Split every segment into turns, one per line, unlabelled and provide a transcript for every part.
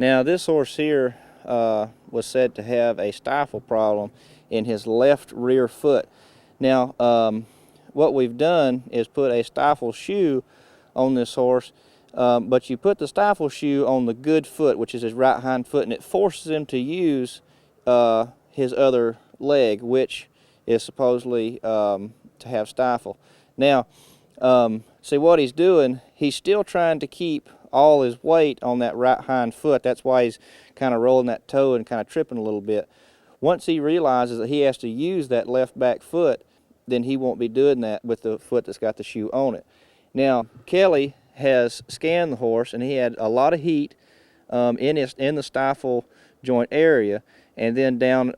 Now this horse here was said to have a stifle problem in his left rear foot. Now what we've done is put a stifle shoe on this horse, but you put the stifle shoe on the good foot, which is his right hind foot, and it forces him to use his other leg, which is supposedly to have stifle. Now see what he's doing, he's still trying to keep all his weight on that right hind foot. That's why he's kind of rolling that toe and kind of tripping a little bit. Once he realizes that he has to use that left back foot, then he won't be doing that with the foot that's got the shoe on it. Now Kelly has scanned the horse, and he had a lot of heat in the stifle joint area, and then down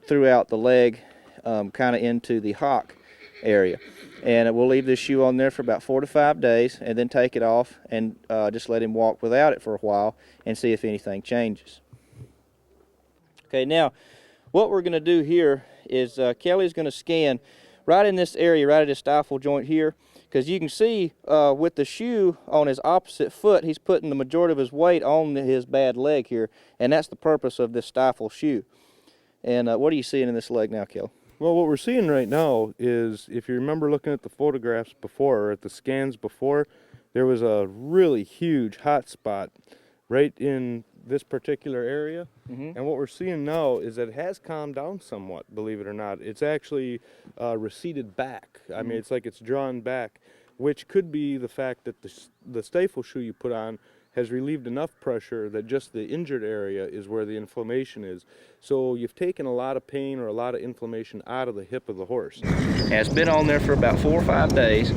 throughout the leg, kind of into the hock area. And we'll leave this shoe on there for about 4 to 5 days, and then take it off and just let him walk without it for a while and see if anything changes. Okay, now what we're going to do here is Kelly's going to scan right in this area, right at his stifle joint here, because you can see with the shoe on his opposite foot, he's putting the majority of his weight on his bad leg here, and that's the purpose of this stifle shoe. And what are you seeing in this leg now, Kelly?
Well, what we're seeing right now is, if you remember looking at the photographs before, or at the scans before, there was a really huge hot spot right in this particular area. And what we're seeing now is that it has calmed down somewhat, believe it or not. It's actually receded back. I mean, it's like it's drawn back, which could be the fact that the Stiffle shoe you put on has relieved enough pressure that just the injured area is where the inflammation is. So you've taken a lot of pain or a lot of inflammation out of the hip of the horse.
And it's been on there for about 4 or 5 days,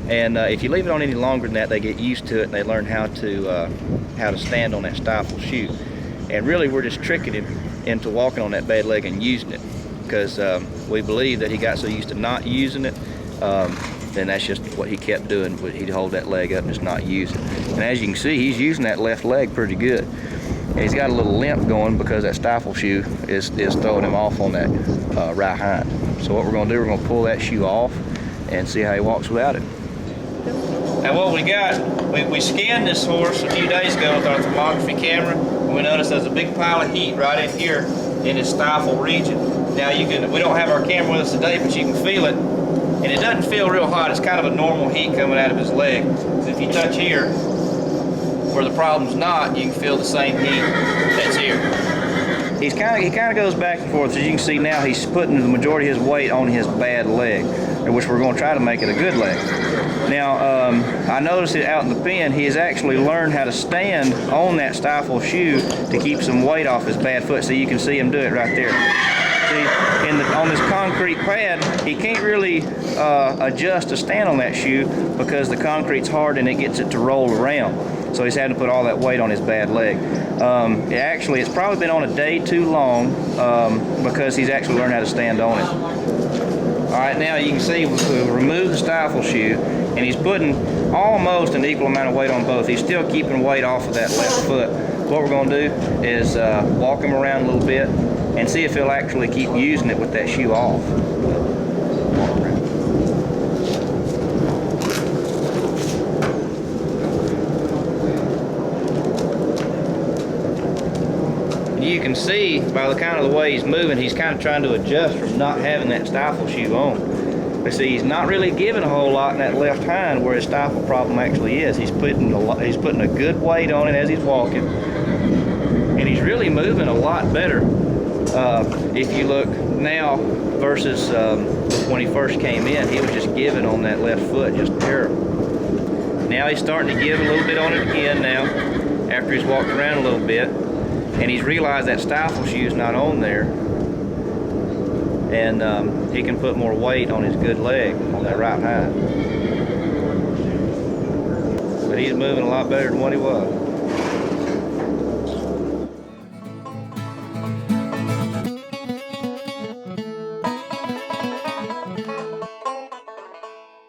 and if you leave it on any longer than that, they get used to it and they learn how to stand on that stifle shoe. And really we're just tricking him into walking on that bad leg and using it, because we believe that he got so used to not using it, then that's just what he kept doing. He'd hold that leg up and just not use it. And as you can see, he's using that left leg pretty good. And he's got a little limp going because that stifle shoe is throwing him off on that right hind. So what we're going to do, we're going to pull that shoe off and see how he walks without it. Now what we got, we scanned this horse a few days ago with our thermography camera, and we noticed there's a big pile of heat right in here in his stifle region. Now we don't have our camera with us today, but you can feel it. And it doesn't feel real hot. It's kind of a normal heat coming out of his leg. So if you touch here, where the problem's not, you can feel the same heat that's here. He kind of goes back and forth. As you can see now, he's putting the majority of his weight on his bad leg, which we're going to try to make it a good leg. Now, I noticed that out in the pen, he has actually learned how to stand on that stifle shoe to keep some weight off his bad foot. So you can see him do it right there. See, on this concrete pad, he can't really adjust to stand on that shoe because the concrete's hard and it gets it to roll around. So he's had to put all that weight on his bad leg. It's probably been on a day too long because he's actually learned how to stand on it. All right, now you can see we removed the stifle shoe, and he's putting almost an equal amount of weight on both. He's still keeping weight off of that left foot. What we're going to do is walk him around a little bit and see if he'll actually keep using it with that shoe off. You can see by the kind of the way he's moving, he's kind of trying to adjust from not having that stifle shoe on. But see, he's not really giving a whole lot in that left hind where his stifle problem actually is. He's putting a good weight on it as he's walking, and he's really moving a lot better. If you look now versus when he first came in, he was just giving on that left foot, just terrible. Now he's starting to give a little bit on it again now, after he's walked around a little bit, and he's realized that stifle shoe is not on there, and he can put more weight on his good leg, on that right hind. But he's moving a lot better than what he was.